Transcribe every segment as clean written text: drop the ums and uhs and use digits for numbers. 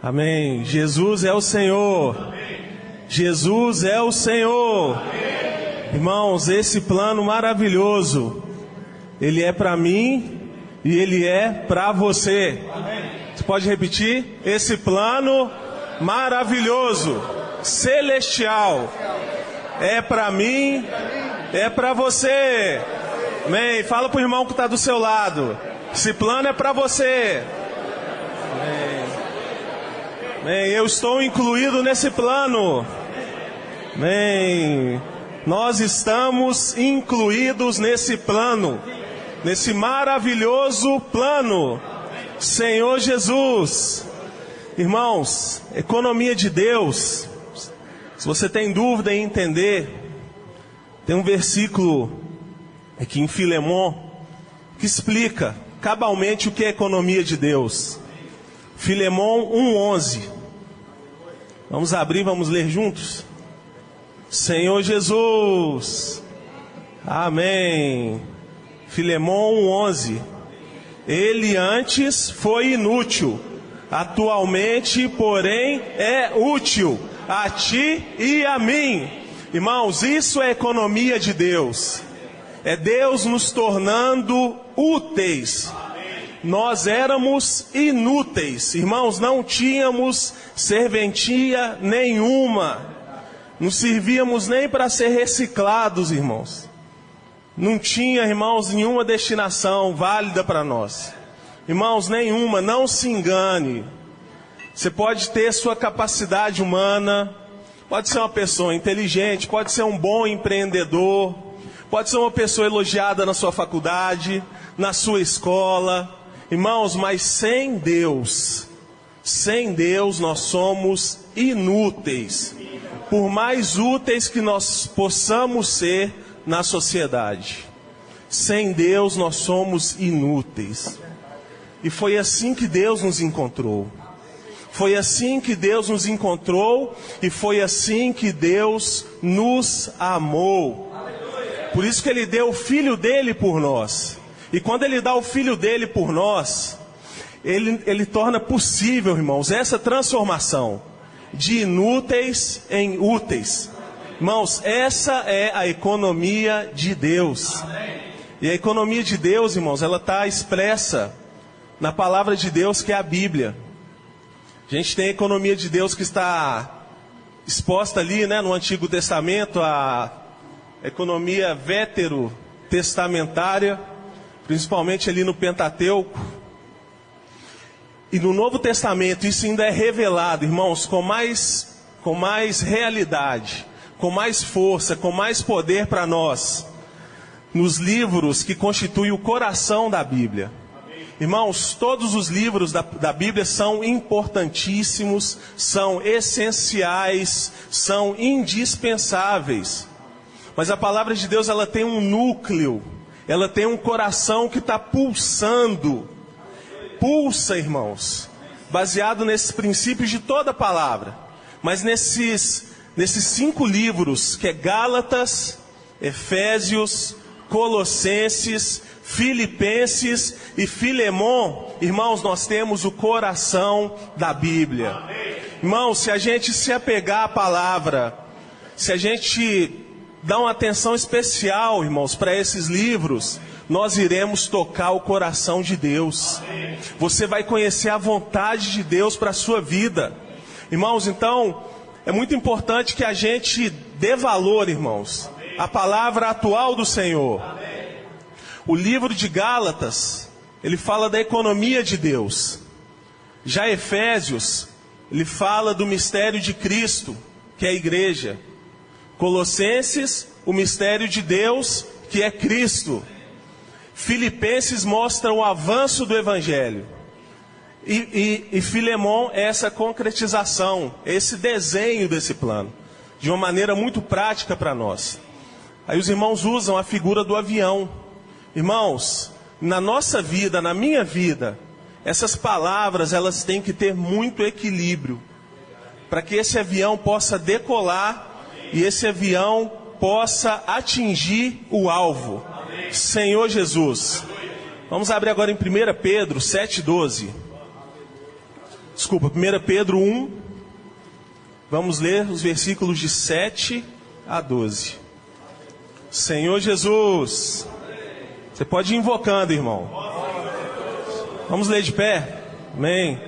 Amém. Jesus é o Senhor. Jesus é o Senhor. Irmãos, esse plano maravilhoso, ele é para mim e ele é para você. Você pode repetir? Esse plano maravilhoso, celestial, é para mim, é para você. Amém. Fala para o irmão que está do seu lado. Esse plano é para você. Amém. Eu estou incluído nesse plano. Amém. Nós estamos incluídos nesse plano, nesse maravilhoso plano. Senhor Jesus. Irmãos, economia de Deus. Se você tem dúvida em entender, tem um versículo aqui em Filemon que explica cabalmente o que é economia de Deus. Filemon 1:11. Vamos abrir, vamos ler juntos? Senhor Jesus. Amém. Filemon 1:11. Ele antes foi inútil, atualmente, porém, é útil a ti e a mim. Irmãos, isso é economia de Deus. É Deus nos tornando úteis. Nós éramos inúteis, irmãos, não tínhamos serventia nenhuma, não servíamos nem para ser reciclados, irmãos. Não tinha, irmãos, nenhuma destinação válida para nós. Irmãos, nenhuma, não se engane. Você pode ter sua capacidade humana, pode ser uma pessoa inteligente, pode ser um bom empreendedor, pode ser uma pessoa elogiada na sua faculdade, na sua escola. Irmãos, mas sem Deus nós somos inúteis. Por mais úteis que nós possamos ser na sociedade, sem Deus nós somos inúteis. E foi assim que Deus nos encontrou. Foi assim que Deus nos encontrou e foi assim que Deus nos amou. Por isso que Ele deu o Filho dele por nós. E quando Ele dá o Filho dele por nós, Ele torna possível, irmãos, essa transformação de inúteis em úteis. Irmãos, essa é a economia de Deus. E a economia de Deus, irmãos, ela está expressa na palavra de Deus, que é a Bíblia. A gente tem a economia de Deus que está exposta ali, né, no Antigo Testamento, a economia veterotestamentária, principalmente ali no Pentateuco. E no Novo Testamento isso ainda é revelado, irmãos, com mais realidade, com mais força, com mais poder para nós, nos livros que constituem o coração da Bíblia. Irmãos, todos os livros da Bíblia são importantíssimos, são essenciais, são indispensáveis. Mas a palavra de Deus, ela tem um núcleo, ela tem um coração que está pulsando. Pulsa, irmãos, baseado nesses princípios de toda a palavra. Mas nesses 5 livros, que é Gálatas, Efésios, Colossenses, Filipenses e Filemon, irmãos, nós temos o coração da Bíblia. Irmãos, se a gente se apegar à palavra, se a gente dar uma atenção especial, irmãos, para esses livros, nós iremos tocar o coração de Deus. Você vai conhecer a vontade de Deus para a sua vida. Irmãos, então, é muito importante que a gente dê valor, irmãos, à palavra atual do Senhor. O livro de Gálatas, ele fala da economia de Deus. Já Efésios, ele fala do mistério de Cristo, que é a igreja. Colossenses, o mistério de Deus, que é Cristo. Filipenses mostra o avanço do Evangelho. E Filemon é essa concretização, esse desenho desse plano, de uma maneira muito prática para nós. Aí os irmãos usam a figura do avião. Irmãos, na nossa vida, na minha vida, essas palavras, elas têm que ter muito equilíbrio, para que esse avião possa decolar e esse avião possa atingir o alvo. Senhor Jesus. Vamos abrir agora em 1 Pedro 7,12. 1 Pedro 1, vamos ler os versículos de 7 a 12. Senhor Jesus, você pode ir invocando, irmão. Vamos ler de pé? Amém.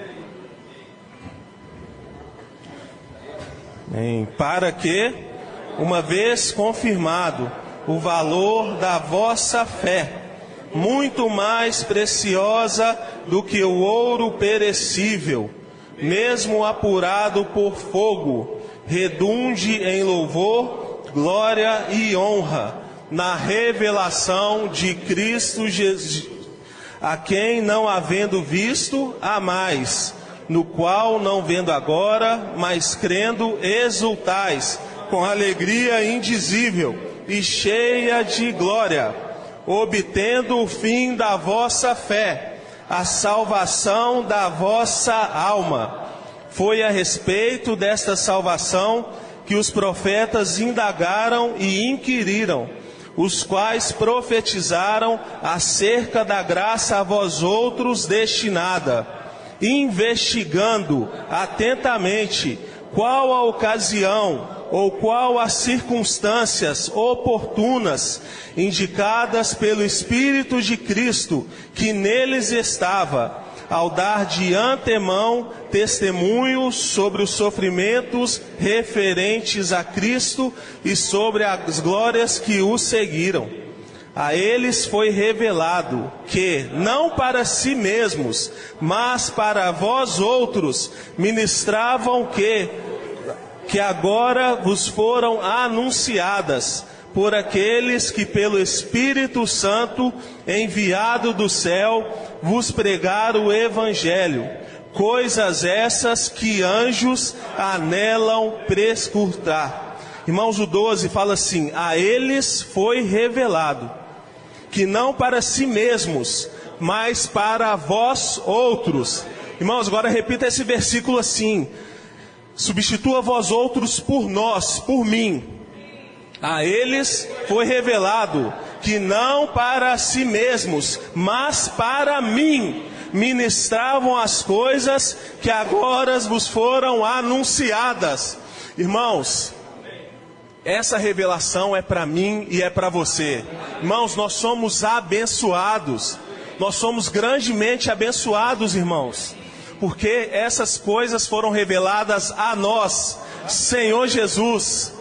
Amém. Para que, uma vez confirmado o valor da vossa fé, muito mais preciosa do que o ouro perecível, mesmo apurado por fogo, redunde em louvor, glória e honra, na revelação de Cristo Jesus, a quem não havendo visto, há mais, no qual não vendo agora, mas crendo, exultais, com alegria indizível e cheia de glória, obtendo o fim da vossa fé, a salvação da vossa alma. Foi a respeito desta salvação que os profetas indagaram e inquiriram, os quais profetizaram acerca da graça a vós outros destinada, investigando atentamente qual a ocasião ou qual as circunstâncias oportunas indicadas pelo Espírito de Cristo que neles estava, ao dar de antemão testemunho sobre os sofrimentos referentes a Cristo e sobre as glórias que o seguiram. A eles foi revelado que, não para si mesmos, mas para vós outros, ministravam que agora vos foram anunciadas por aqueles que pelo Espírito Santo, enviado do céu, vos pregaram o Evangelho, coisas essas que anjos anelam prescrutar. Irmãos, o 12 fala assim: a eles foi revelado, que não para si mesmos, mas para vós outros. Irmãos, agora repita esse versículo assim: substitua vós outros por nós, por mim. A eles foi revelado que não para si mesmos, mas para mim, ministravam as coisas que agora vos foram anunciadas. Irmãos, essa revelação é para mim e é para você. Irmãos, nós somos abençoados. Nós somos grandemente abençoados, irmãos, porque essas coisas foram reveladas a nós, Senhor Jesus.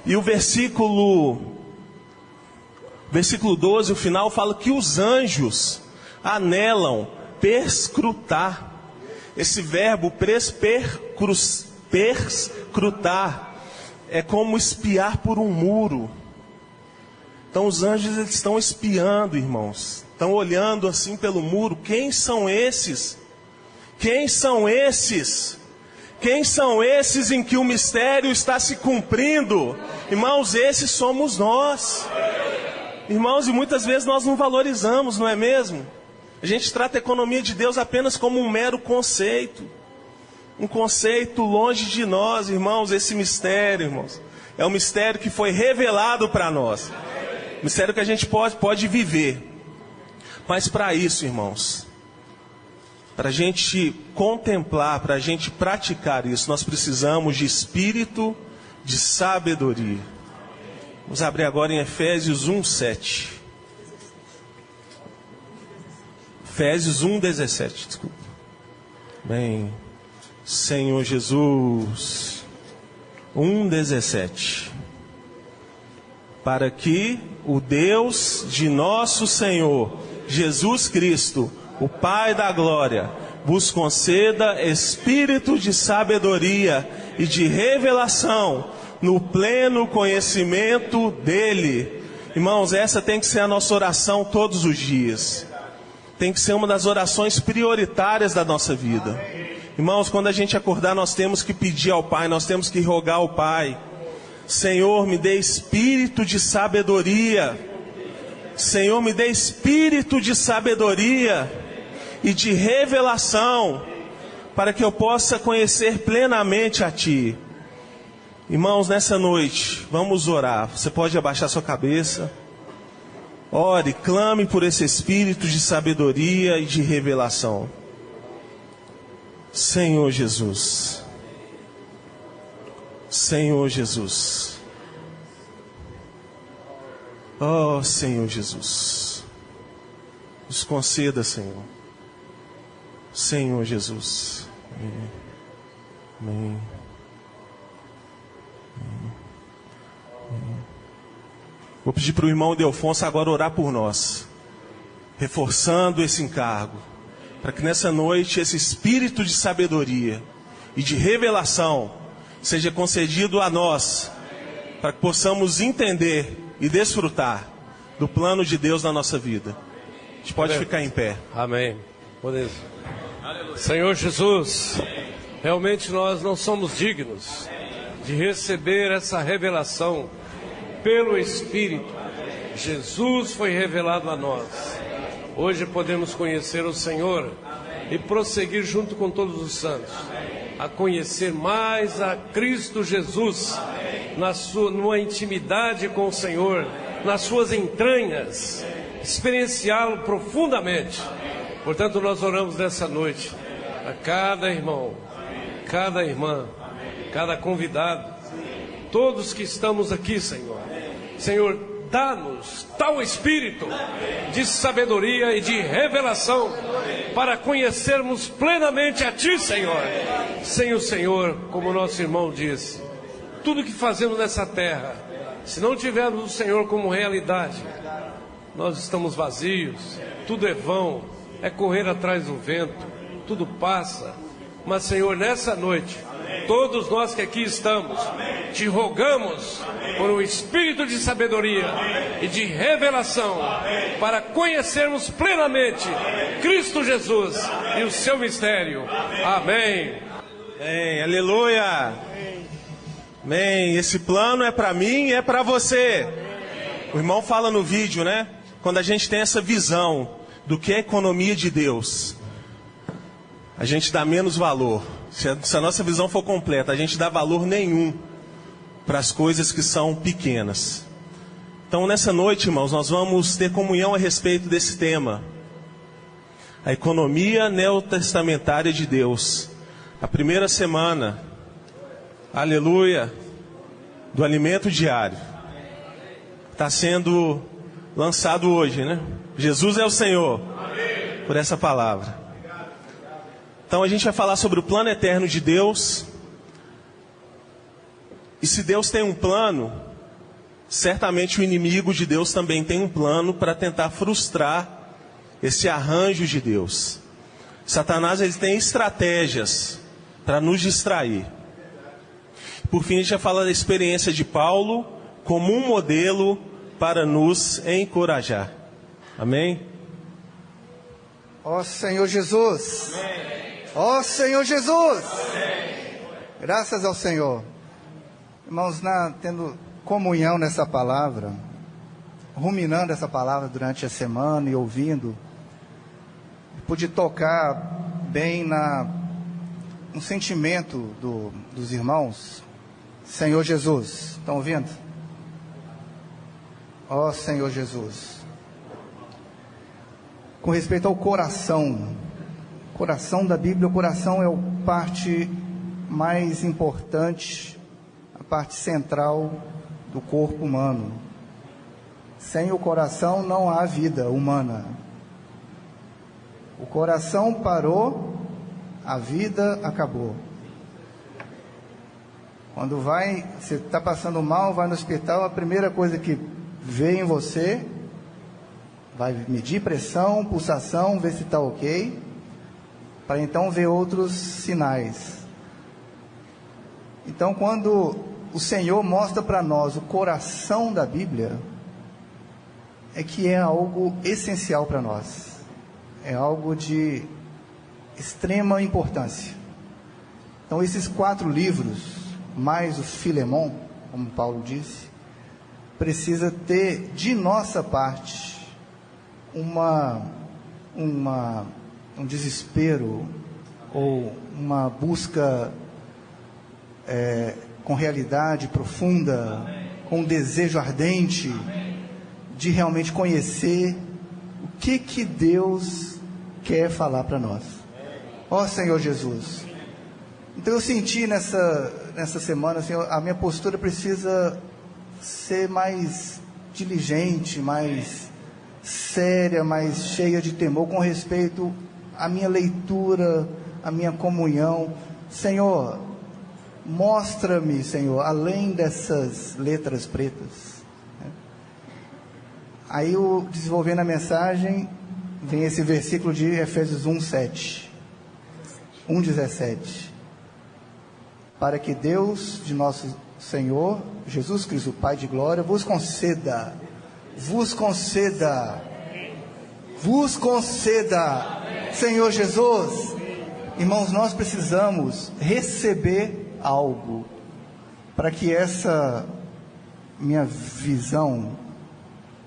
E o versículo 12, o final, fala que os anjos anelam perscrutar. Esse verbo perscrutar é como espiar por um muro. Então os anjos, eles estão espiando, irmãos. Estão olhando assim pelo muro. Quem são esses? Quem são esses? Quem são esses em que o mistério está se cumprindo? Irmãos, esses somos nós. Irmãos, e muitas vezes nós não valorizamos, não é mesmo? A gente trata a economia de Deus apenas como um mero conceito. Um conceito longe de nós, irmãos. Esse mistério, irmãos, é um mistério que foi revelado para nós. Mistério que a gente pode viver. Mas para isso, irmãos, para a gente contemplar, para a gente praticar isso, nós precisamos de espírito de sabedoria. Vamos abrir agora em Efésios 1:7. Efésios 1:17, desculpa. Bem, Senhor Jesus. 1:17. Para que o Deus de nosso Senhor Jesus Cristo, o Pai da glória, vos conceda espírito de sabedoria e de revelação no pleno conhecimento dele. Irmãos, essa tem que ser a nossa oração todos os dias. Tem que ser uma das orações prioritárias da nossa vida. Irmãos, quando a gente acordar, nós temos que pedir ao Pai, nós temos que rogar ao Pai: Senhor, me dê espírito de sabedoria. Senhor, me dê espírito de sabedoria e de revelação, para que eu possa conhecer plenamente a Ti. Irmãos, nessa noite, vamos orar. Você pode abaixar sua cabeça. Ore, clame por esse espírito de sabedoria e de revelação. Senhor Jesus. Senhor Jesus. Oh, Senhor Jesus. Nos conceda, Senhor. Senhor Jesus. Amém. Amém. Vou pedir para o irmão Delfonso agora orar por nós, reforçando esse encargo, para que nessa noite esse espírito de sabedoria e de revelação seja concedido a nós, para que possamos entender e desfrutar do plano de Deus na nossa vida. A gente pode ficar em pé. Amém. Poder. Senhor Jesus, realmente nós não somos dignos de receber essa revelação pelo Espírito. Jesus foi revelado a nós. Hoje podemos conhecer o Senhor e prosseguir junto com todos os santos a conhecer mais a Cristo Jesus numa intimidade com o Senhor, nas suas entranhas, experienciá-lo profundamente. Portanto, nós oramos nessa noite a cada irmão, cada irmã, cada convidado, todos que estamos aqui, Senhor. Senhor, dá-nos tal espírito de sabedoria e de revelação para conhecermos plenamente a Ti, Senhor. Sem o Senhor, como nosso irmão disse, tudo que fazemos nessa terra, se não tivermos o Senhor como realidade, nós estamos vazios, tudo é vão, é correr atrás do vento, tudo passa. Mas, Senhor, nessa noite, todos nós que aqui estamos, te rogamos por um espírito de sabedoria e de revelação para conhecermos plenamente Cristo Jesus e o seu mistério. Amém. Amém. Aleluia. Amém. Esse plano é para mim e é para você. O irmão fala no vídeo, né? Quando a gente tem essa visão do que é a economia de Deus, a gente dá menos valor. Se a nossa visão for completa, a gente dá valor nenhum para as coisas que são pequenas. Então, nessa noite, irmãos, nós vamos ter comunhão a respeito desse tema. A economia neotestamentária de Deus. A primeira semana, aleluia, do alimento diário. Está sendo lançado hoje, né? Jesus é o Senhor, por essa palavra. Então a gente vai falar sobre o plano eterno de Deus. E se Deus tem um plano, certamente o inimigo de Deus também tem um plano para tentar frustrar esse arranjo de Deus. Satanás, ele tem estratégias para nos distrair. Por fim, a gente vai falar da experiência de Paulo como um modelo para nos encorajar. Amém? Ó Senhor Jesus. Ó Senhor Jesus. Graças ao Senhor. Irmãos, tendo comunhão nessa palavra, ruminando essa palavra durante a semana e ouvindo, pude tocar bem no sentimento dos irmãos. Senhor Jesus, estão ouvindo? Ó Senhor Jesus. Com respeito ao coração da Bíblia, o coração é a parte mais importante, a parte central do corpo humano. Sem o coração não há vida humana. O coração parou, a vida acabou. Quando você está passando mal, vai no hospital, a primeira coisa que vê em você, vai medir pressão, pulsação, ver se está ok, para então ver outros sinais. Então, quando o Senhor mostra para nós o coração da Bíblia, é que é algo essencial para nós, é algo de extrema importância. Então, esses 4 livros, mais o Filemon, como Paulo disse, precisa ter de nossa parte um desespero ou uma busca com realidade profunda, com um desejo ardente de realmente conhecer o que Deus quer falar para nós. Ó Senhor Jesus. Então eu senti nessa semana, Senhor, a minha postura precisa ser mais diligente, mais séria, mais cheia de temor com respeito à minha leitura, à minha comunhão. Senhor, mostra-me, Senhor, além dessas letras pretas. Aí, desenvolvendo a mensagem, vem esse versículo de Efésios 1:17. Para que Deus de nosso Senhor Jesus Cristo, Pai de glória, vos conceda, Senhor Jesus. Irmãos, nós precisamos receber algo para que essa minha visão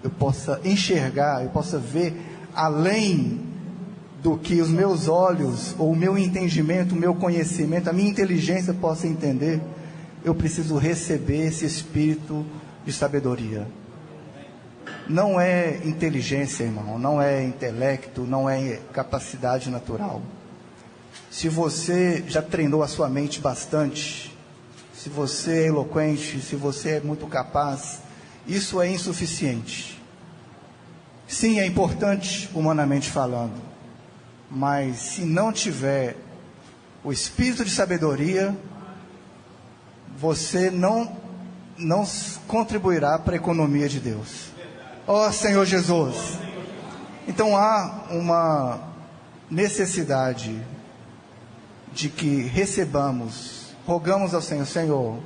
eu possa enxergar, eu possa ver além do que os meus olhos, ou o meu entendimento, o meu conhecimento, a minha inteligência possa entender. Eu preciso receber esse espírito de sabedoria. Não é inteligência, irmão, não é intelecto, não é capacidade natural. Se você já treinou a sua mente bastante, se você é eloquente, se você é muito capaz, isso é insuficiente. Sim, é importante humanamente falando, mas se não tiver o espírito de sabedoria, você não contribuirá para a economia de Deus. Ó Senhor Jesus. Então há uma necessidade de que recebamos, rogamos ao Senhor: Senhor,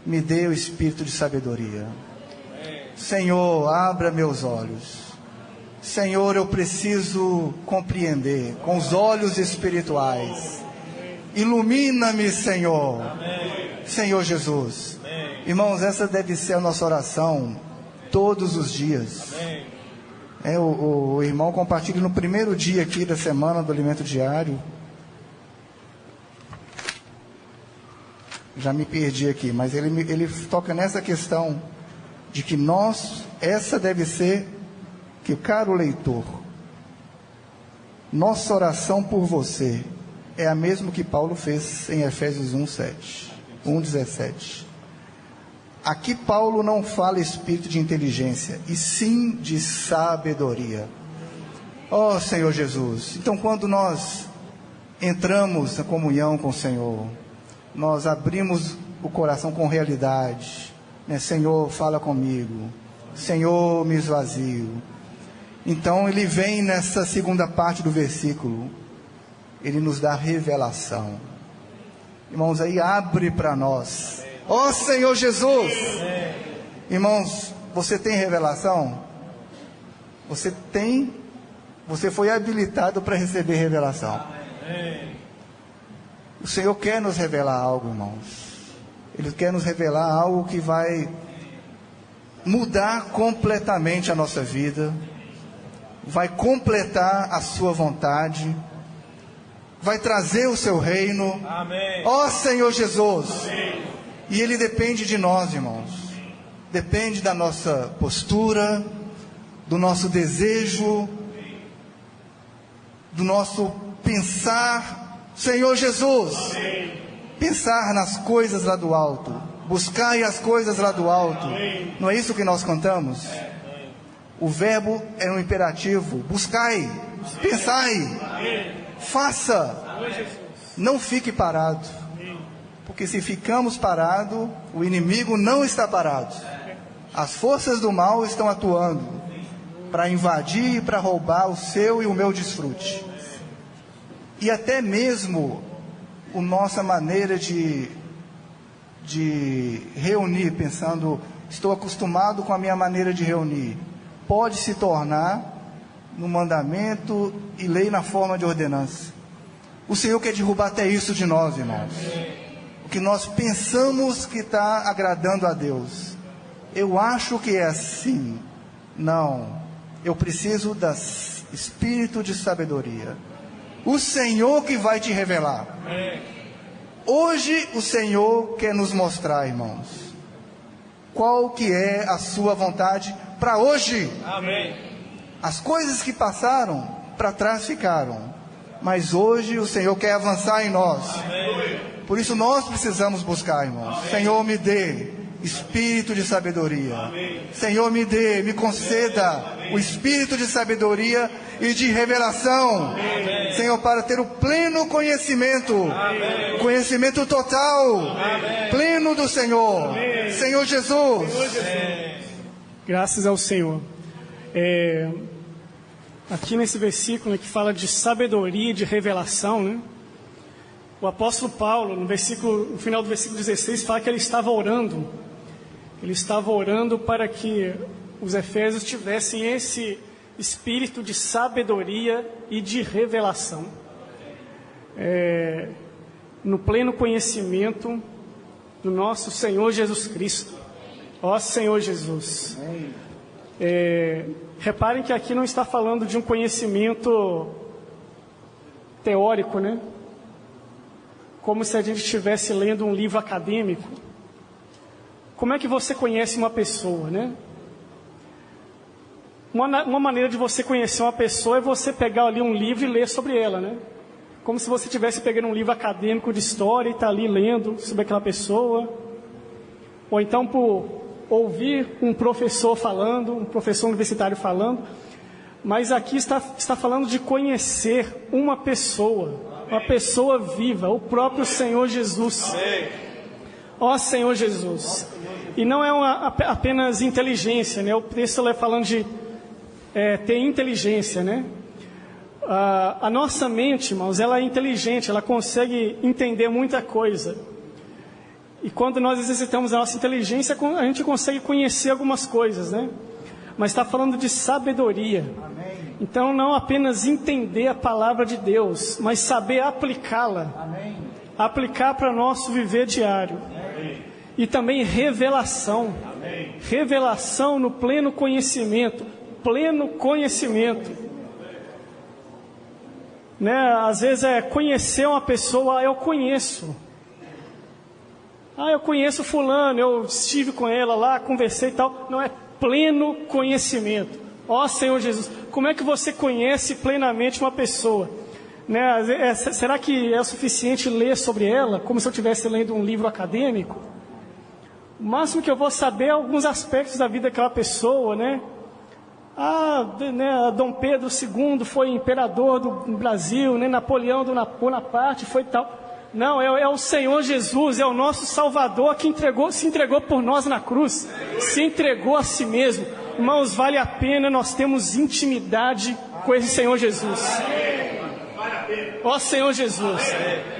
me dê o espírito de sabedoria. Senhor, abra meus olhos. Senhor, eu preciso compreender com os olhos espirituais. Ilumina-me, Senhor. Senhor Jesus. Irmãos, essa deve ser a nossa oração todos os dias. O irmão compartilha no primeiro dia aqui da semana do alimento diário. Já me perdi aqui, mas ele toca nessa questão de que essa deve ser, que caro leitor, nossa oração por você é a mesma que Paulo fez em Efésios 1:17. Aqui Paulo não fala espírito de inteligência, e sim de sabedoria. Ó Senhor Jesus. Então, quando nós entramos na comunhão com o Senhor, nós abrimos o coração com realidade, né? Senhor, fala comigo. Senhor, me esvazio. Então ele vem nessa segunda parte do versículo, ele nos dá revelação. Irmãos, aí abre para nós. Ó Senhor Jesus. Irmãos, você tem revelação? Você foi habilitado para receber revelação. O Senhor quer nos revelar algo, irmãos. Ele quer nos revelar algo que vai mudar completamente a nossa vida, vai completar a sua vontade, vai trazer o seu reino. Amém. Ó Senhor Jesus. Amém. E Ele depende de nós, irmãos. Depende da nossa postura, do nosso desejo, do nosso pensar. Senhor Jesus, amém. Pensar nas coisas lá do alto, buscai as coisas lá do alto. Amém. Não é isso que nós cantamos? O verbo é um imperativo. Buscai, pensai, amém. Faça. Não fique parado, porque se ficamos parados, o inimigo não está parado. As forças do mal estão atuando para invadir e para roubar o seu e o meu desfrute. E até mesmo a nossa maneira de reunir, pensando, estou acostumado com a minha maneira de reunir, pode se tornar no mandamento e lei na forma de ordenança. O Senhor quer derrubar até isso de nós, irmãos. O que nós pensamos que está agradando a Deus, eu acho que é assim. Não, eu preciso do espírito de sabedoria. O Senhor que vai te revelar. Hoje o Senhor quer nos mostrar, irmãos, qual que é a sua vontade para hoje. Amém. As coisas que passaram para trás ficaram. mas hoje o Senhor quer avançar em nós. Por isso nós precisamos buscar, irmãos. Senhor, me dê espírito de sabedoria. Senhor, me conceda o espírito de sabedoria e de revelação. Senhor, para ter o pleno conhecimento, conhecimento total, pleno do Senhor. Senhor Jesus. Graças ao Senhor. Aqui nesse versículo que fala de sabedoria e de revelação, né? O apóstolo Paulo, no final do versículo 16, fala que ele estava orando. Ele estava orando para que os efésios tivessem esse espírito de sabedoria e de revelação. No pleno conhecimento do nosso Senhor Jesus Cristo. Ó Senhor Jesus. Reparem que aqui não está falando de um conhecimento teórico, né? Como se a gente estivesse lendo um livro acadêmico. Como é que você conhece uma pessoa, né? Uma maneira de você conhecer uma pessoa é você pegar ali um livro e ler sobre ela, né? Como se você estivesse pegando um livro acadêmico de história e está ali lendo sobre aquela pessoa. Ou então por ouvir um professor falando, um professor universitário falando. Mas aqui está falando de conhecer uma pessoa viva, o próprio Senhor Jesus. Ó Senhor Jesus. E não é apenas inteligência, né? O texto é falando de ter inteligência, né? A nossa mente, irmãos, ela é inteligente, ela consegue entender muita coisa. E quando nós exercitamos a nossa inteligência, a gente consegue conhecer algumas coisas, né? Mas está falando de sabedoria. Amém. Então, não apenas entender a palavra de Deus, mas saber aplicá-la. Amém. Aplicar para o nosso viver diário. Amém. E também revelação. Amém. Revelação no pleno conhecimento. Pleno conhecimento. Né? Às vezes conhecer uma pessoa, eu conheço. Eu conheço fulano, eu estive com ela lá, conversei e tal. Não, é pleno conhecimento. Ó Senhor Jesus, como é que você conhece plenamente uma pessoa? Né? Será que é o suficiente ler sobre ela, como se eu estivesse lendo um livro acadêmico? O máximo que eu vou saber é alguns aspectos da vida daquela pessoa, né? Dom Pedro II foi imperador do Brasil, né? Napoleão Bonaparte foi tal. Não, é o Senhor Jesus, é o nosso Salvador que se entregou por nós na cruz, se entregou a si mesmo. Irmãos, vale a pena nós termos intimidade com esse Senhor Jesus. Ó Senhor Jesus,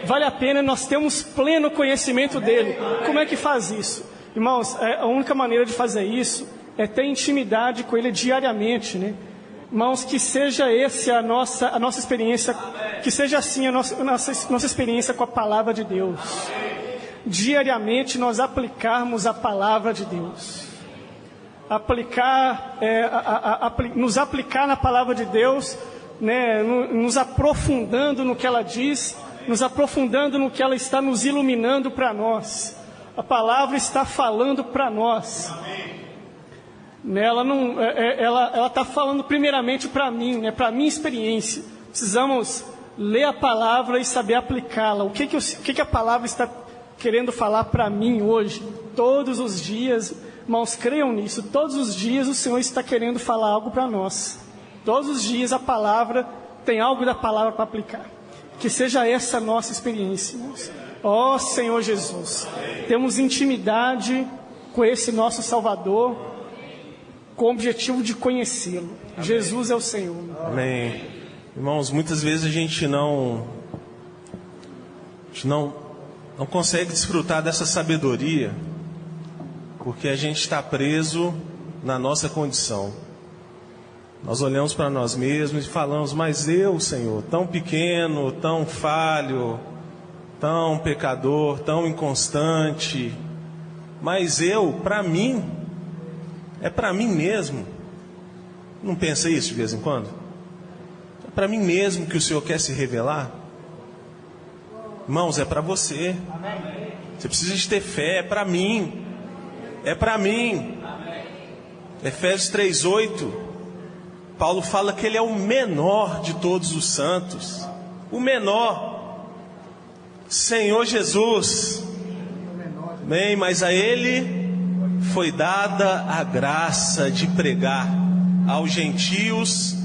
vale a pena nós termos pleno conhecimento dEle. Como é que faz isso? Irmãos, a única maneira de fazer isso é ter intimidade com Ele diariamente, né? Irmãos, que seja essa a nossa experiência, que seja assim a nossa experiência com a palavra de Deus. Diariamente nós aplicarmos a palavra de Deus. Nos aplicar na palavra de Deus, né, nos aprofundando no que ela diz, nos aprofundando no que ela está nos iluminando para nós. A palavra está falando para nós. Ela está falando primeiramente para mim, né, para a minha experiência. Precisamos ler a palavra e saber aplicá-la. O que a palavra está querendo falar para mim hoje? Todos os dias, irmãos, creiam nisso. Todos os dias o Senhor está querendo falar algo para nós. Todos os dias a palavra tem algo da palavra para aplicar. Que seja essa a nossa experiência, irmãos. Ó Senhor Jesus, temos intimidade com esse nosso Salvador, com o objetivo de conhecê-lo. Jesus é o Senhor. Amém. Irmãos, muitas vezes a gente não consegue desfrutar dessa sabedoria, porque a gente está preso na nossa condição. Nós olhamos para nós mesmos e falamos, mas eu, Senhor, tão pequeno, tão falho, tão pecador, tão inconstante, mas para mim, é para mim mesmo. Não pensa isso de vez em quando? É para mim mesmo que o Senhor quer se revelar? Irmãos, é para você. Você precisa de ter fé, é para mim. É para mim. Efésios 3:8, Paulo fala que ele é o menor de todos os santos. o menor, Senhor Jesus. Bem, mas a Ele foi dada a graça de pregar aos gentios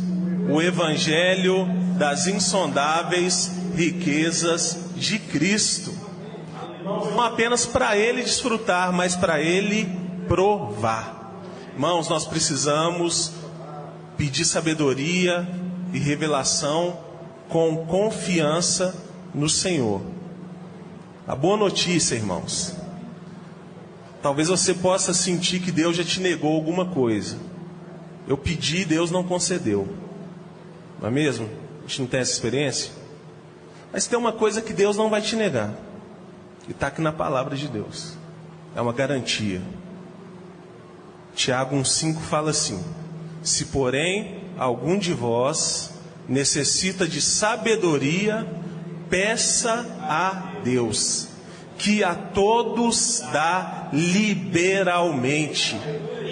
o evangelho das insondáveis riquezas de Cristo. Não apenas para Ele desfrutar, mas para Ele provar. Irmãos, nós precisamos pedir sabedoria e revelação com confiança no Senhor. A boa notícia, irmãos, talvez você possa sentir que Deus já te negou alguma coisa. Eu pedi e Deus não concedeu. Não é mesmo? A gente não tem essa experiência? Mas tem uma coisa que Deus não vai te negar. E está aqui na palavra de Deus. É uma garantia. Tiago 1,5 fala assim: se porém algum de vós necessita de sabedoria, peça a Deus, que a todos dá liberalmente,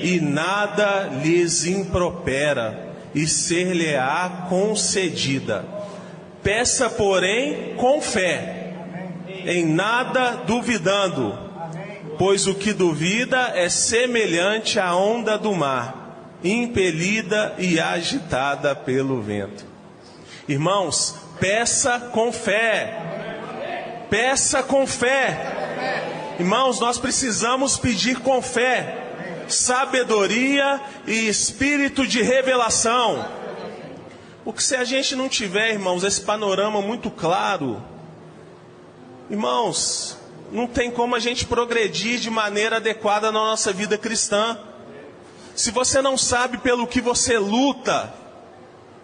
e nada lhes impropera, e ser-lhe-á concedida. Peça, porém, com fé, em nada duvidando, pois o que duvida é semelhante à onda do mar, impelida e agitada pelo vento. Irmãos, peça com fé. Peça com fé. Irmãos, nós precisamos pedir com fé sabedoria e espírito de revelação. Porque se a gente não tiver, irmãos, esse panorama muito claro, irmãos, não tem como a gente progredir de maneira adequada na nossa vida cristã. Se você não sabe pelo que você luta,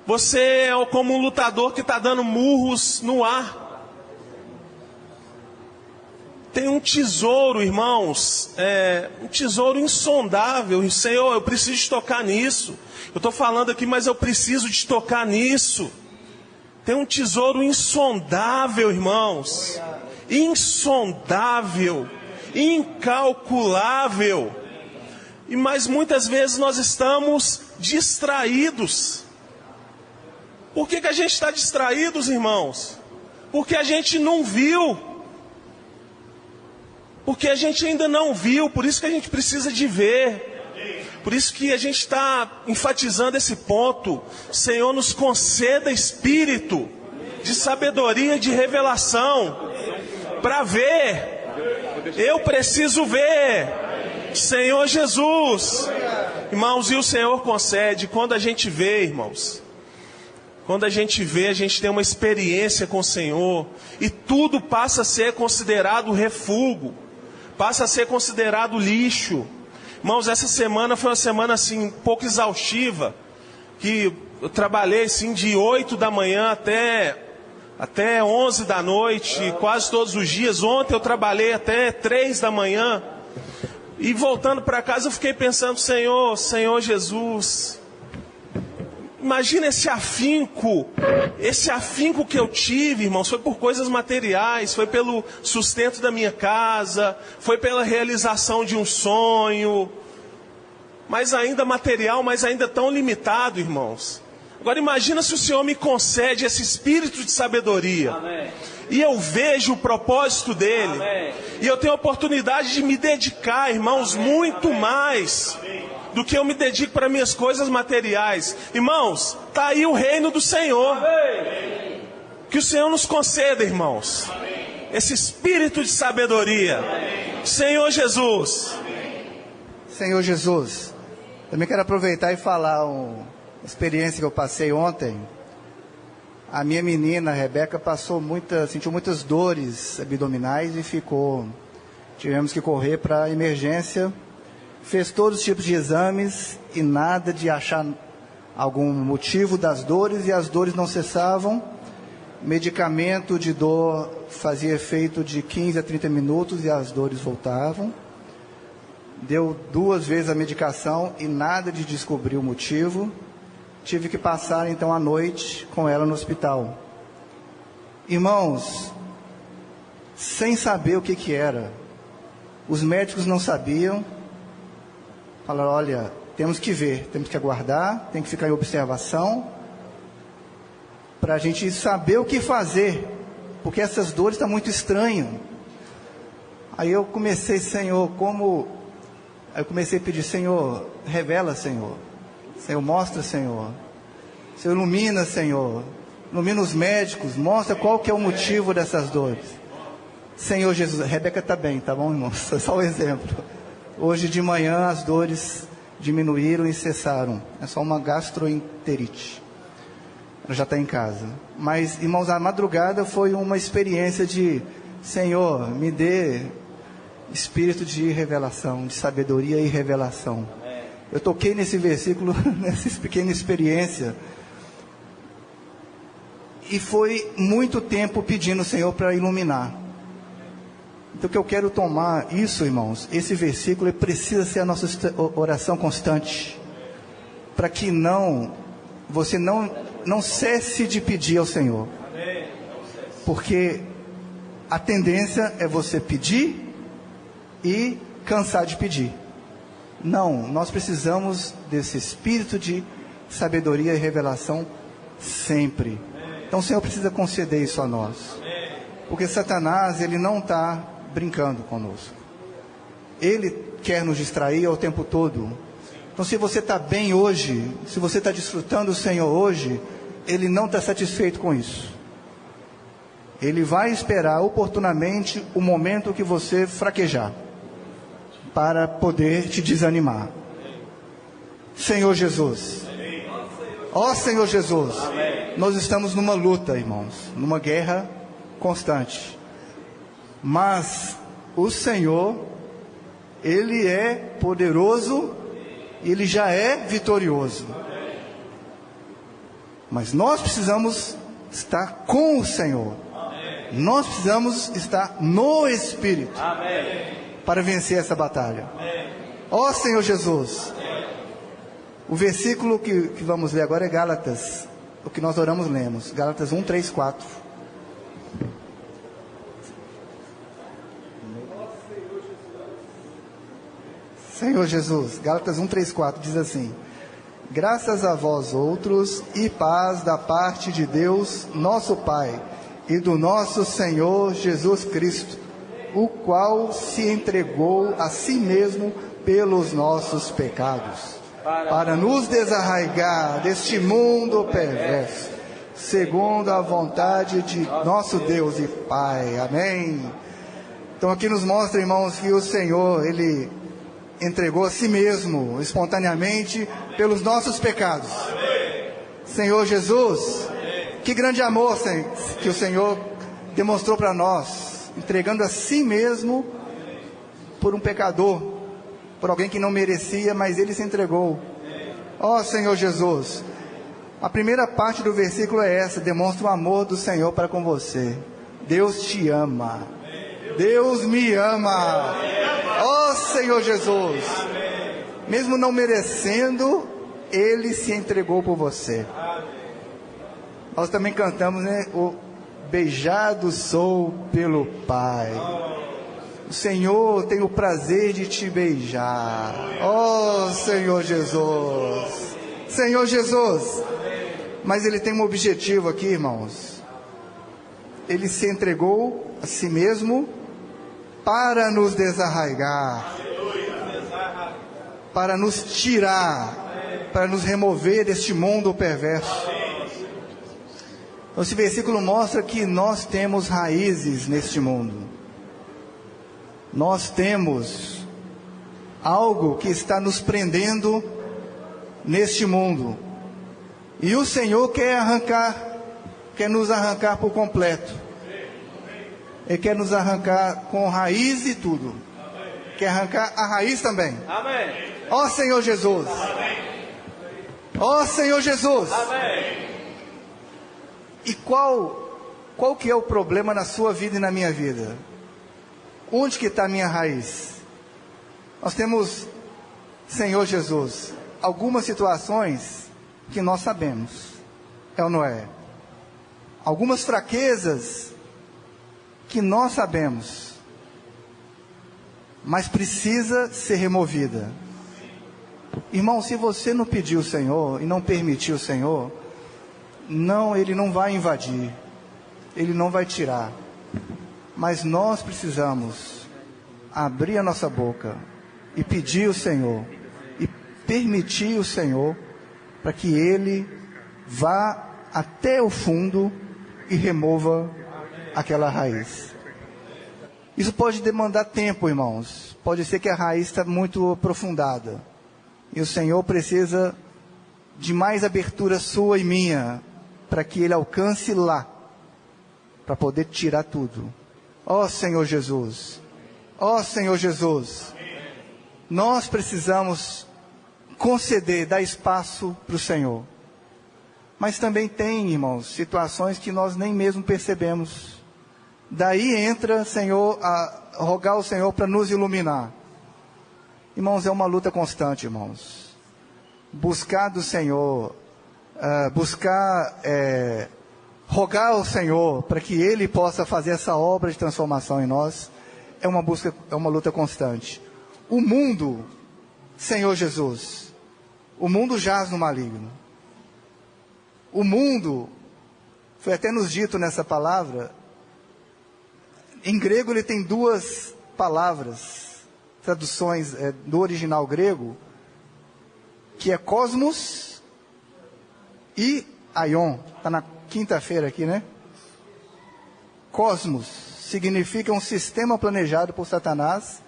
você é como um lutador que está dando murros no ar. Tem um tesouro, irmãos, um tesouro insondável. Senhor, eu preciso de tocar nisso. Eu estou falando aqui, mas eu preciso de tocar nisso. Tem um tesouro insondável, irmãos. Insondável, incalculável. Mas muitas vezes nós estamos distraídos. Por que a gente está distraídos, irmãos? Porque a gente não viu. Porque a gente ainda não viu, por isso que a gente precisa de ver. Por isso que a gente está enfatizando esse ponto. Senhor, nos conceda espírito de sabedoria e de revelação para ver. Eu preciso ver. Senhor Jesus. Irmãos, e o Senhor concede. Quando a gente vê, irmãos, quando a gente vê, a gente tem uma experiência com o Senhor, e tudo passa a ser considerado refúgio, passa a ser considerado lixo. Irmãos, essa semana foi uma semana assim, um pouco exaustiva, que eu trabalhei assim, de 8 da manhã até 11 da noite, quase todos os dias. Ontem eu trabalhei até 3 da manhã, e voltando para casa eu fiquei pensando: Senhor Jesus, imagina esse afinco que eu tive, irmãos, foi por coisas materiais, foi pelo sustento da minha casa, foi pela realização de um sonho, mas ainda material, mas ainda tão limitado, irmãos. Agora imagina se o Senhor me concede esse espírito de sabedoria. Amém. E eu vejo o propósito dele. Amém. E eu tenho a oportunidade de me dedicar, irmãos, amém, muito amém, mais do que eu me dedico para minhas coisas materiais. Irmãos, está aí o reino do Senhor. Amém. Que o Senhor nos conceda, irmãos, amém, esse espírito de sabedoria. Amém. Senhor Jesus. Amém. Senhor Jesus, também quero aproveitar e falar uma experiência que eu passei ontem. A minha menina, a Rebeca, sentiu muitas dores abdominais e tivemos que correr para a emergência. Fez todos os tipos de exames e nada de achar algum motivo das dores, e as dores não cessavam. Medicamento de dor fazia efeito de 15 a 30 minutos e as dores voltavam. Deu 2 vezes a medicação e nada de descobrir o motivo. Tive que passar então a noite com ela no hospital. Irmãos, sem saber o que era. Os médicos não sabiam. Falaram: olha, temos que ver, temos que aguardar, tem que ficar em observação para a gente saber o que fazer, porque essas dores estão muito estranhas. Aí eu comecei, Senhor, Aí eu comecei a pedir, Senhor, revela, Senhor. Senhor, mostra, Senhor. Senhor, ilumina, Senhor. Ilumina os médicos, mostra qual que é o motivo dessas dores. Senhor Jesus, a Rebeca está bem, tá bom, irmão? Só um exemplo. Hoje de manhã as dores diminuíram e cessaram. É só uma gastroenterite. Ela já está em casa. Mas, irmãos, a madrugada foi uma experiência de, Senhor, me dê espírito de revelação, de sabedoria e revelação. Eu toquei nesse versículo, nessa pequena experiência, e foi muito tempo pedindo ao Senhor para iluminar. Então, que eu quero tomar isso, irmãos, esse versículo precisa ser a nossa oração constante, para que você não cesse de pedir ao Senhor, porque a tendência é você pedir e cansar de pedir. Não, nós precisamos desse espírito de sabedoria e revelação sempre. Então o Senhor precisa conceder isso a nós, porque Satanás, ele não está brincando conosco, ele quer nos distrair o tempo todo. Então, se você está bem hoje, se você está desfrutando do Senhor hoje, ele não está satisfeito com isso. Ele vai esperar oportunamente o momento que você fraquejar, para poder te desanimar. Senhor Jesus, ó Senhor Jesus, nós estamos numa luta, irmãos, numa guerra constante, mas o Senhor, Ele é poderoso, Ele já é vitorioso, mas nós precisamos estar com o Senhor, nós precisamos estar no Espírito, para vencer essa batalha. Ó Senhor Jesus, o versículo que vamos ler agora é Gálatas, o que nós oramos lemos, Gálatas 1, 3, 4. Senhor Jesus, Gálatas 1, 3, 4 diz assim: graças a vós outros e paz da parte de Deus, nosso Pai, e do nosso Senhor Jesus Cristo, o qual se entregou a si mesmo pelos nossos pecados, para nos desarraigar deste mundo perverso, segundo a vontade de nosso Deus e Pai. Amém. Então aqui nos mostra, irmãos, que o Senhor, Ele entregou a si mesmo, espontaneamente, pelos nossos pecados. Senhor Jesus, que grande amor que o Senhor demonstrou para nós, entregando a si mesmo por um pecador, por alguém que não merecia, mas Ele se entregou. Ó Senhor Jesus, a primeira parte do versículo é essa, demonstra o amor do Senhor para com você. Deus te ama, Deus me ama. Ó Senhor Jesus, mesmo não merecendo, Ele se entregou por você. Nós também cantamos, né? Beijado sou pelo Pai. O Senhor tem o prazer de te beijar. Oh, Senhor Jesus. Senhor Jesus. Mas Ele tem um objetivo aqui, irmãos. Ele se entregou a si mesmo para nos desarraigar, para nos tirar, para nos remover deste mundo perverso. Esse versículo mostra que nós temos raízes neste mundo. Nós temos algo que está nos prendendo neste mundo. E o Senhor quer nos arrancar por completo. Ele quer nos arrancar com raiz e tudo. Quer arrancar a raiz também. Ó Senhor Jesus. Ó Senhor Jesus. E qual que é o problema na sua vida e na minha vida? Onde que está a minha raiz? Nós temos, Senhor Jesus, algumas situações que nós sabemos, é ou não é? Algumas fraquezas que nós sabemos, mas precisa ser removida. Irmão, se você não pediu o Senhor e não permitiu o Senhor, Não, ele não vai invadir, ele não vai tirar. Mas nós precisamos abrir a nossa boca e pedir ao Senhor, e permitir o Senhor, para que Ele vá até o fundo e remova aquela raiz. Isso pode demandar tempo, irmãos. Pode ser que a raiz está muito aprofundada. E o Senhor precisa de mais abertura sua e minha, para que Ele alcance lá, para poder tirar tudo. Ó Senhor Jesus, ó Senhor Jesus, nós precisamos conceder, dar espaço para o Senhor. Mas também tem, irmãos, situações que nós nem mesmo percebemos. Daí entra, Senhor, a rogar ao Senhor para nos iluminar. Irmãos, é uma luta constante, irmãos. Buscar do Senhor, rogar ao Senhor para que Ele possa fazer essa obra de transformação em nós, é uma luta constante. O mundo, Senhor Jesus, o mundo jaz no maligno. O mundo, foi até nos dito nessa palavra, em grego ele tem duas palavras, traduções do original grego, que é cosmos e aion. Está na quinta-feira aqui, né? Cosmos significa um sistema planejado por Satanás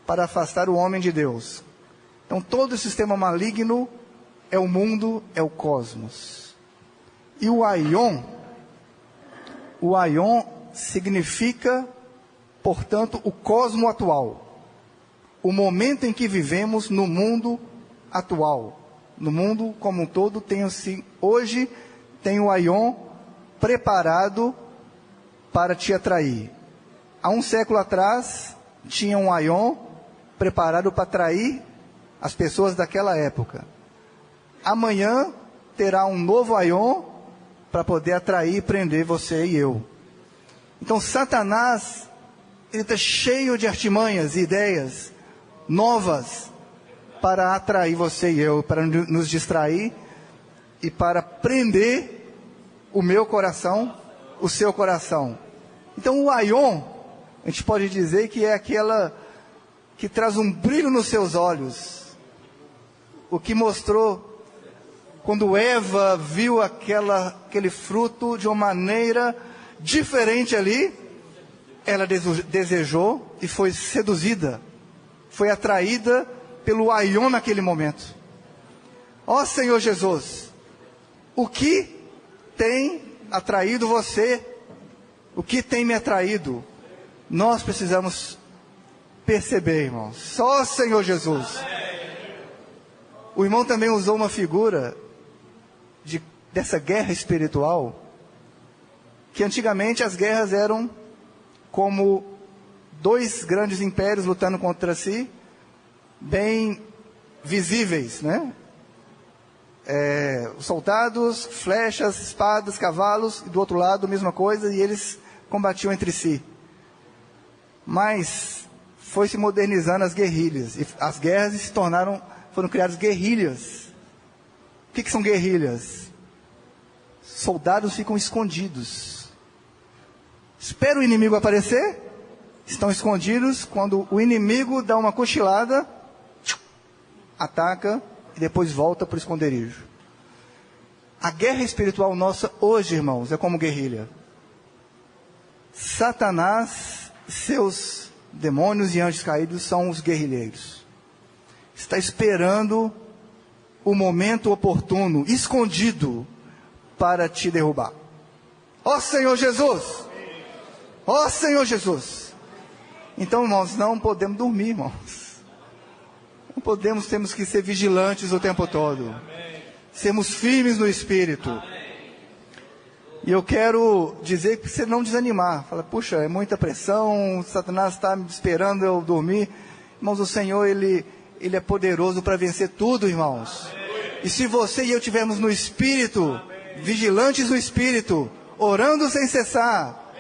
para afastar o homem de Deus. Então todo o sistema maligno é o mundo, é o cosmos. E o aion significa, portanto, o cosmo atual. O momento em que vivemos no mundo atual. No mundo como um todo, hoje tem o aion preparado para te atrair. Há um século atrás, tinha um aion preparado para atrair as pessoas daquela época. Amanhã terá um novo aion para poder atrair e prender você e eu. Então Satanás, ele está cheio de artimanhas e ideias novas para atrair você e eu, para nos distrair e para prender o meu coração, o seu coração. Então o aion, a gente pode dizer que é aquela que traz um brilho nos seus olhos. O que mostrou quando Eva viu aquele fruto de uma maneira diferente ali, ela desejou e foi seduzida, foi atraída pelo aion naquele momento. Ó Senhor Jesus, o que tem atraído você? O que tem me atraído? Nós precisamos perceber, irmãos. Só Senhor Jesus. O irmão também usou uma figura dessa guerra espiritual, que antigamente as guerras eram como dois grandes impérios lutando contra si, bem visíveis, né? Os soldados, flechas, espadas, cavalos, e do outro lado a mesma coisa, e eles combatiam entre si. Mas foi se modernizando as guerrilhas, e as guerras foram criadas guerrilhas. O que são guerrilhas? Soldados ficam escondidos. Espera o inimigo aparecer, estão escondidos. Quando o inimigo dá uma cochilada, ataca e depois volta para o esconderijo. A guerra espiritual nossa hoje, irmãos, é como guerrilha. Satanás, seus demônios e anjos caídos são os guerrilheiros. Está esperando o momento oportuno, escondido, para te derrubar. Ó Senhor Jesus! Ó Senhor Jesus! Então, irmãos, não podemos dormir, irmãos. Não podemos, temos que ser vigilantes o tempo todo. Sermos firmes no Espírito. E eu quero dizer que você não desanimar. Fala, puxa, é muita pressão, Satanás está me esperando eu dormir. Irmãos, o Senhor, Ele é poderoso para vencer tudo, irmãos. E se você e eu estivermos no Espírito, vigilantes no Espírito, orando sem cessar,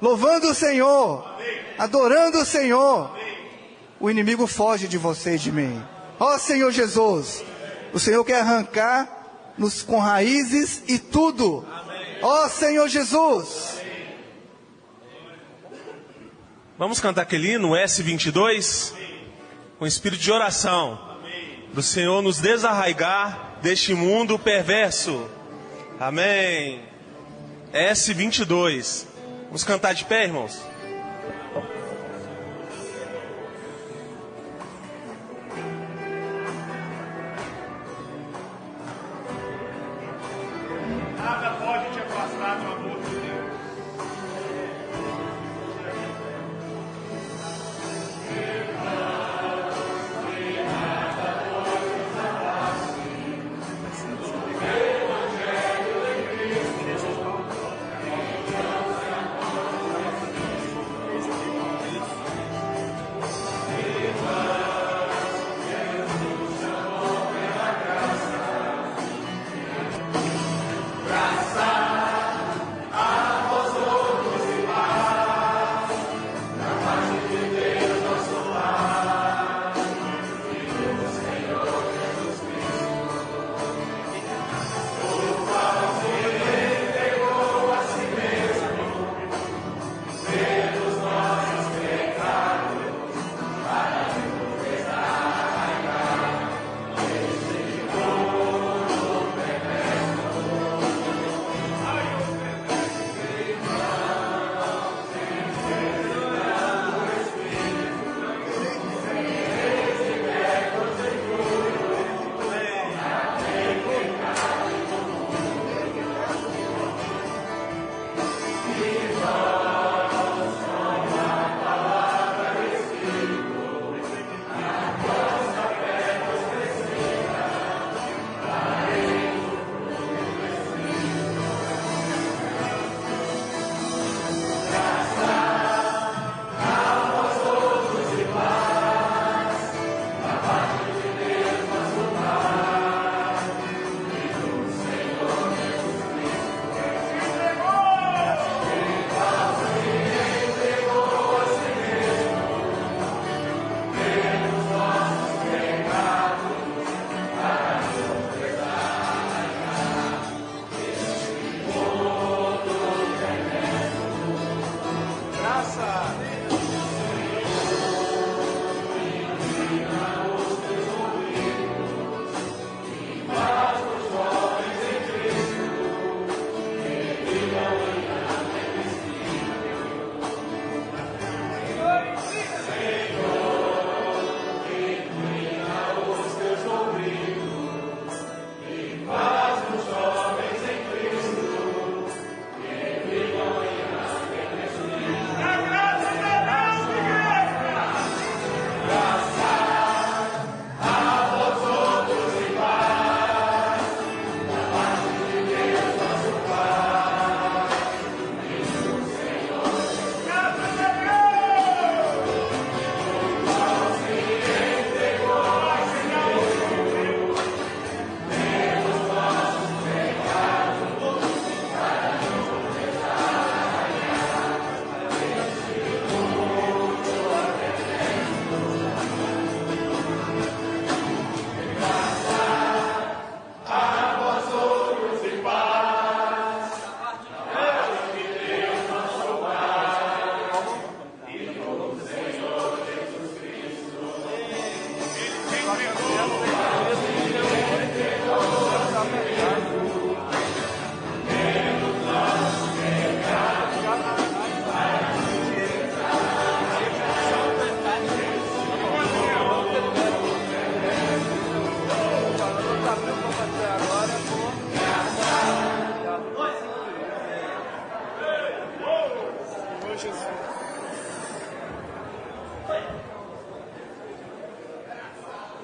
louvando o Senhor, adorando o Senhor, o inimigo foge de você e de mim. Ó Senhor Jesus, o Senhor quer arrancar com raízes e tudo. Ó Senhor Jesus. Vamos cantar aquele hino, S22, com espírito de oração, para o Senhor nos desarraigar deste mundo perverso. Amém. S22. Vamos cantar de pé, irmãos? Nada pode te afastar do amor de Deus.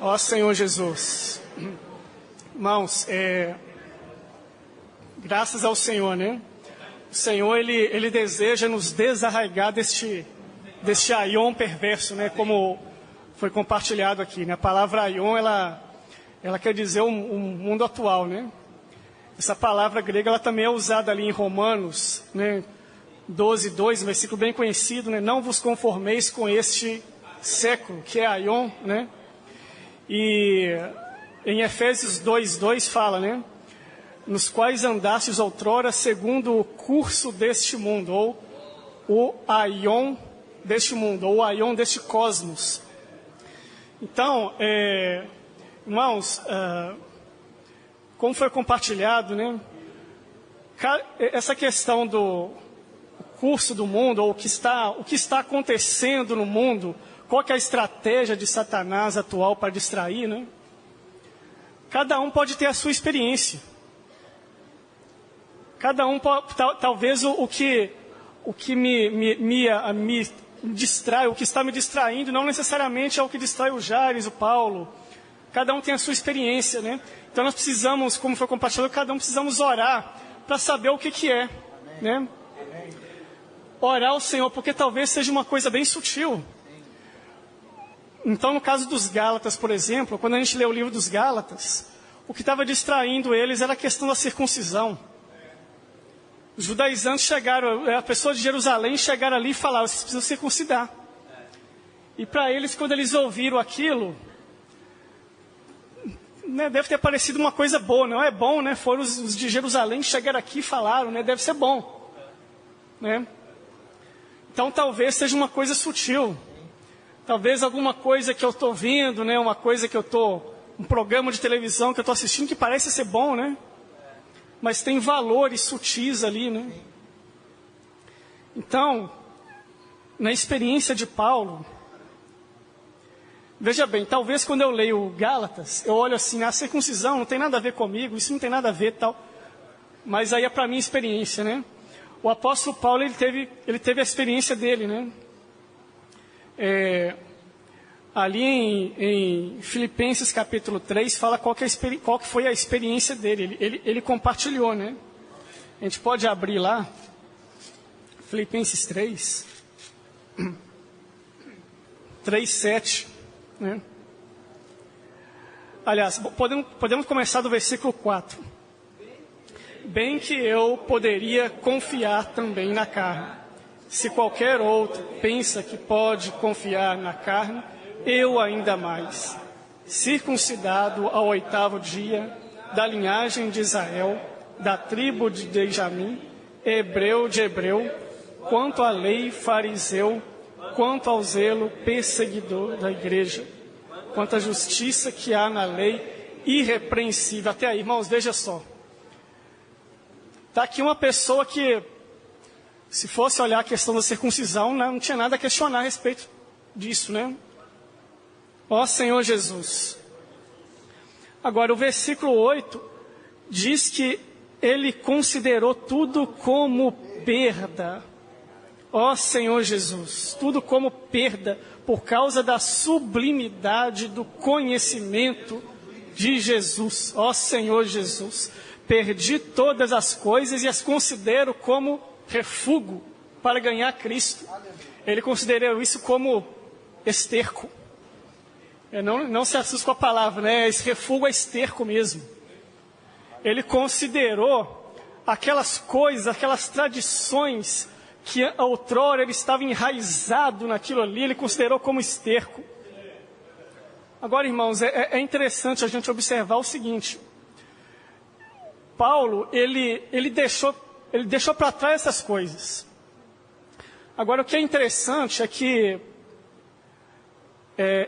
Ó Senhor Jesus. Irmãos, graças ao Senhor, né? O Senhor, Ele deseja nos desarraigar deste aion perverso, né? Como foi compartilhado aqui, né? A palavra aion, ela quer dizer um mundo atual, né? Essa palavra grega, ela também é usada ali em Romanos, né? 12:2, um versículo bem conhecido, né? Não vos conformeis com este século, que é aion, né? E em Efésios 2:2 fala, né? nos quais andastes outrora segundo o curso deste mundo, ou o aion deste mundo, ou o aion deste cosmos. Então, irmãos, como foi compartilhado, né? Essa questão do curso do mundo, ou o que está acontecendo no mundo, qual que é a estratégia de Satanás atual para distrair, né? Cada um pode ter a sua experiência. Cada um pode, talvez o que me distrai, o que está me distraindo, não necessariamente é o que distrai o Jaires, o Paulo. Cada um tem a sua experiência, né? Então nós precisamos, como foi compartilhado, cada um precisamos orar para saber o que é, né? Orar ao Senhor, porque talvez seja uma coisa bem sutil. Então, no caso dos Gálatas, por exemplo, quando a gente lê o livro dos Gálatas, o que estava distraindo eles era a questão da circuncisão. Os judaizantes chegaram, a pessoa de Jerusalém chegaram ali e falaram, vocês precisam circuncidar. E para eles, quando eles ouviram aquilo, né, deve ter parecido uma coisa boa, não é bom, né? Foram os de Jerusalém que chegaram aqui e falaram, né? Deve ser bom, né? Então talvez seja uma coisa sutil, talvez alguma coisa que eu estou vendo, né? Uma coisa que um programa de televisão que eu estou assistindo que parece ser bom, né? Mas tem valores sutis ali, né? Então, na experiência de Paulo, veja bem, talvez quando eu leio Gálatas, eu olho assim, a circuncisão não tem nada a ver comigo, isso não tem nada a ver tal, mas aí é para a minha experiência, né? O apóstolo Paulo, ele teve a experiência dele, né? Ali em Filipenses capítulo 3, fala qual que foi a experiência dele. Ele compartilhou, né? A gente pode abrir lá, Filipenses 3, 3:7, né? Aliás, podemos começar do versículo 4. Bem que eu poderia confiar também na carne. Se qualquer outro pensa que pode confiar na carne, eu ainda mais. Circuncidado ao 8º dia, da linhagem de Israel, da tribo de Benjamim, hebreu de hebreu, quanto à lei fariseu, quanto ao zelo perseguidor da igreja, quanto à justiça que há na lei, irrepreensível. Até aí, irmãos, veja só. Está aqui uma pessoa que, se fosse olhar a questão da circuncisão, né, não tinha nada a questionar a respeito disso, né? Ó Senhor Jesus. Agora, o versículo 8 diz que ele considerou tudo como perda. Ó Senhor Jesus, tudo como perda por causa da sublimidade do conhecimento de Jesus. Ó Senhor Jesus, perdi todas as coisas e as considero como refúgio para ganhar Cristo. Ele considerou isso como esterco. Não se assuste com a palavra, né? Esse refúgio é esterco mesmo. Ele considerou aquelas coisas, aquelas tradições que outrora ele estava enraizado naquilo ali, ele considerou como esterco. Agora, irmãos, é interessante a gente observar o seguinte. Paulo, ele deixou para trás essas coisas. Agora, o que é interessante é que,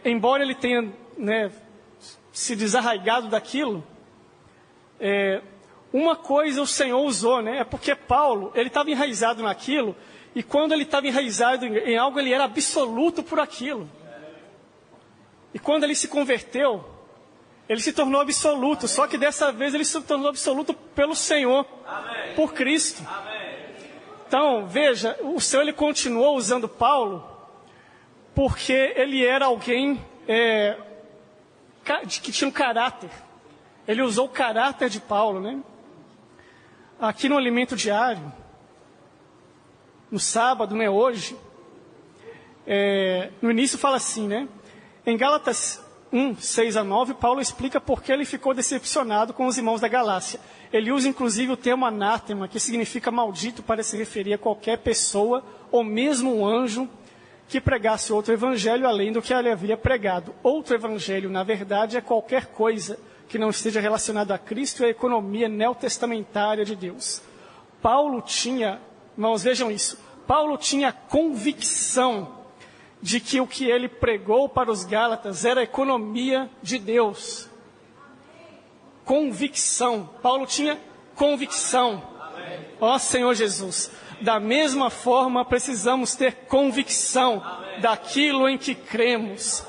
embora ele tenha, né, se desarraigado daquilo, uma coisa o Senhor usou, né? É porque Paulo, ele estava enraizado naquilo, e quando ele estava enraizado em algo, ele era absoluto por aquilo. E quando ele se converteu, ele se tornou absoluto, só que dessa vez ele se tornou absoluto pelo Senhor, amém, por Cristo. Amém. Então, veja, o Senhor ele continuou usando Paulo, porque ele era alguém que tinha um caráter. Ele usou o caráter de Paulo, né? Aqui no alimento diário, no sábado, né, hoje, no início fala assim, né? Em Gálatas 1, 6-9, Paulo explica por que ele ficou decepcionado com os irmãos da Galácia. Ele usa inclusive o termo anátema, que significa maldito, para se referir a qualquer pessoa, ou mesmo um anjo, que pregasse outro evangelho além do que ele havia pregado. Outro evangelho, na verdade, é qualquer coisa que não esteja relacionado a Cristo e a economia neotestamentária de Deus. Paulo tinha, irmãos, vejam isso, Paulo tinha convicção de que o que ele pregou para os Gálatas era a economia de Deus. Convicção. Paulo tinha convicção. Ó Senhor Jesus, da mesma forma precisamos ter convicção daquilo em que cremos.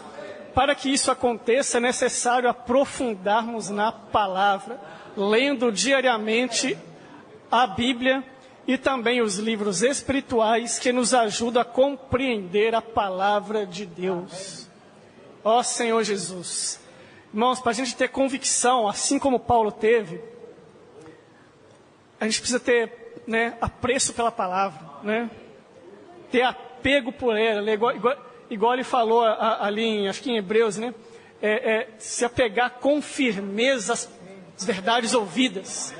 Para que isso aconteça, é necessário aprofundarmos na palavra, lendo diariamente a Bíblia e também os livros espirituais que nos ajudam a compreender a palavra de Deus. Ó Senhor Jesus. Irmãos, para a gente ter convicção, assim como Paulo teve, a gente precisa ter, né, apreço pela palavra, né? Ter apego por ela, igual ele falou ali, acho que em Hebreus, né? Se apegar com firmeza às verdades ouvidas.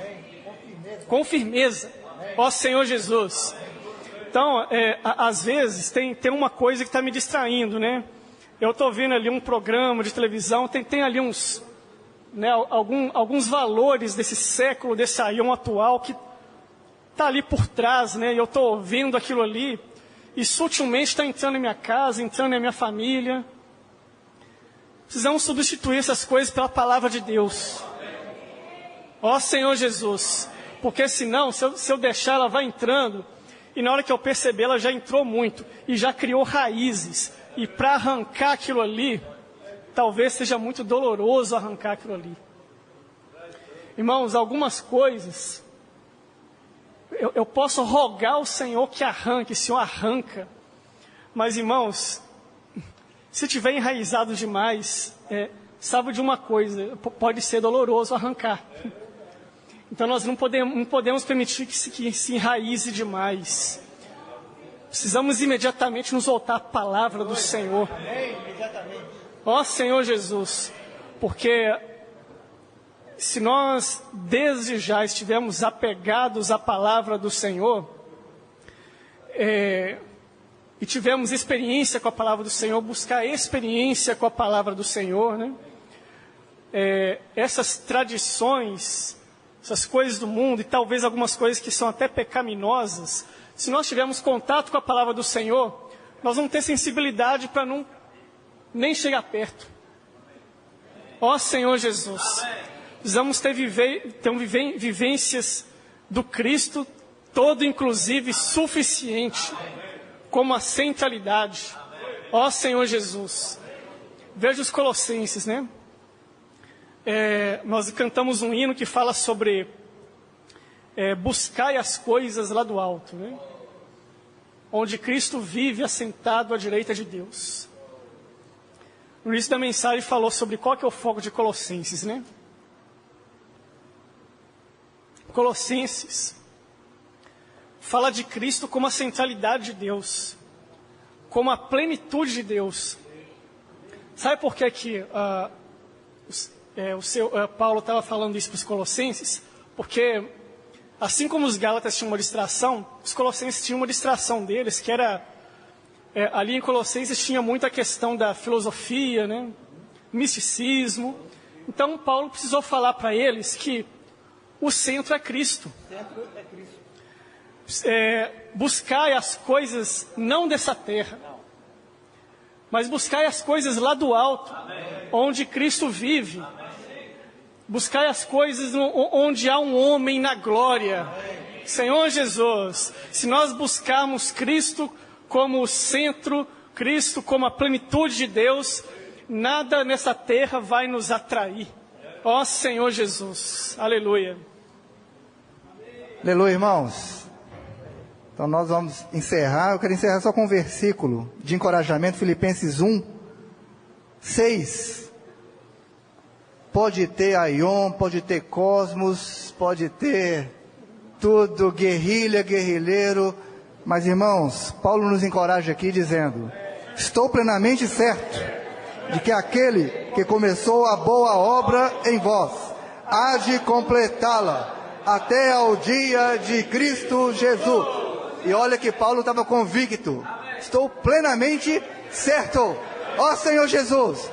Com firmeza. Ó Senhor Jesus. Então, às vezes, tem uma coisa que está me distraindo, né? Eu estou vendo ali um programa de televisão, tem ali uns, né, alguns valores desse século, desse aion atual, que está ali por trás, né? E eu estou vendo aquilo ali, e sutilmente está entrando em minha casa, entrando em minha família. Precisamos substituir essas coisas pela palavra de Deus. Ó Senhor Jesus. Porque senão, se eu deixar, ela vai entrando, e na hora que eu perceber, ela já entrou muito, e já criou raízes. E para arrancar aquilo ali, talvez seja muito doloroso arrancar aquilo ali. Irmãos, algumas coisas, eu posso rogar ao Senhor que arranque, o Senhor arranca. Mas, irmãos, se tiver enraizado demais, sabe de uma coisa, pode ser doloroso arrancar. Então nós não podemos permitir que se enraize demais. Precisamos imediatamente nos voltar à palavra do Senhor. Ó Senhor Jesus, porque se nós desde já estivermos apegados à palavra do Senhor, e tivermos experiência com a palavra do Senhor, buscar experiência com a palavra do Senhor, né? Essas tradições, essas coisas do mundo, e talvez algumas coisas que são até pecaminosas, se nós tivermos contato com a palavra do Senhor, nós vamos ter sensibilidade para não nem chegar perto. Ó Senhor Jesus, precisamos ter vivências do Cristo, todo inclusive suficiente, como a centralidade. Ó Senhor Jesus, veja os Colossenses, né? Nós cantamos um hino que fala sobre buscai as coisas lá do alto, né? Onde Cristo vive assentado à direita de Deus. No início da mensagem falou sobre qual que é o foco de Colossenses, né? Colossenses fala de Cristo como a centralidade de Deus, como a plenitude de Deus. Sabe por que Paulo estava falando isso para os Colossenses? Porque assim como os Gálatas tinham uma distração, os Colossenses tinham uma distração deles, que era, ali em Colossenses tinha muita questão da filosofia, né? Misticismo. Então Paulo precisou falar para eles que o centro é Cristo. Buscai as coisas não dessa terra, mas buscai as coisas lá do alto, onde Cristo vive. Buscai as coisas onde há um homem na glória. Senhor Jesus, se nós buscarmos Cristo como o centro, Cristo como a plenitude de Deus, nada nessa terra vai nos atrair. Ó Senhor Jesus, aleluia. Aleluia, irmãos. Então nós vamos encerrar. Eu quero encerrar só com um versículo de encorajamento, Filipenses 1:6. Pode ter aion, pode ter cosmos, pode ter tudo, guerrilha, guerrilheiro. Mas, irmãos, Paulo nos encoraja aqui dizendo: estou plenamente certo de que aquele que começou a boa obra em vós há de completá-la até ao dia de Cristo Jesus. E olha que Paulo estava convicto. Estou plenamente certo. Ó Senhor Jesus,